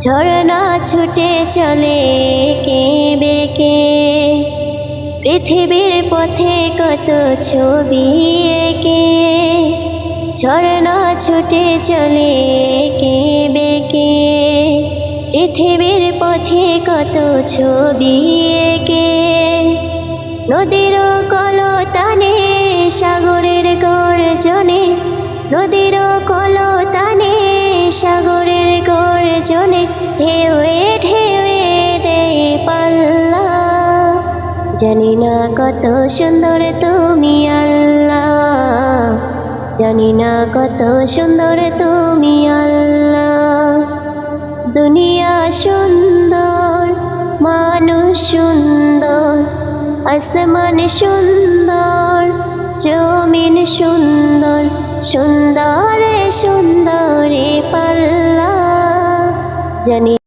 ঝরনা ছুটে চলে কে বেঁকে, পৃথিবীর পথে কত ছবি এঁকে। ঝরনা ছুটে চলে কে বেঁকে, পৃথিবীর পথে কত ছবি এঁকে। নদীর কলতানে সাগরের গর্জনে, নদীর কলতানে সাগরের গর্জনে, ঢেউয়ে ঢেউয়ে দেয় পাল্লা। জানি না কত সুন্দর তুমি আল্লাহ, জানি না কত সুন্দর তুমি আল্লাহ। দুনিয়া সুন্দর, মানুষ সুন্দর, আসমান সুন্দর, জমিন সুন্দর, সুন্দর সুন্দর পাল্লা। জানি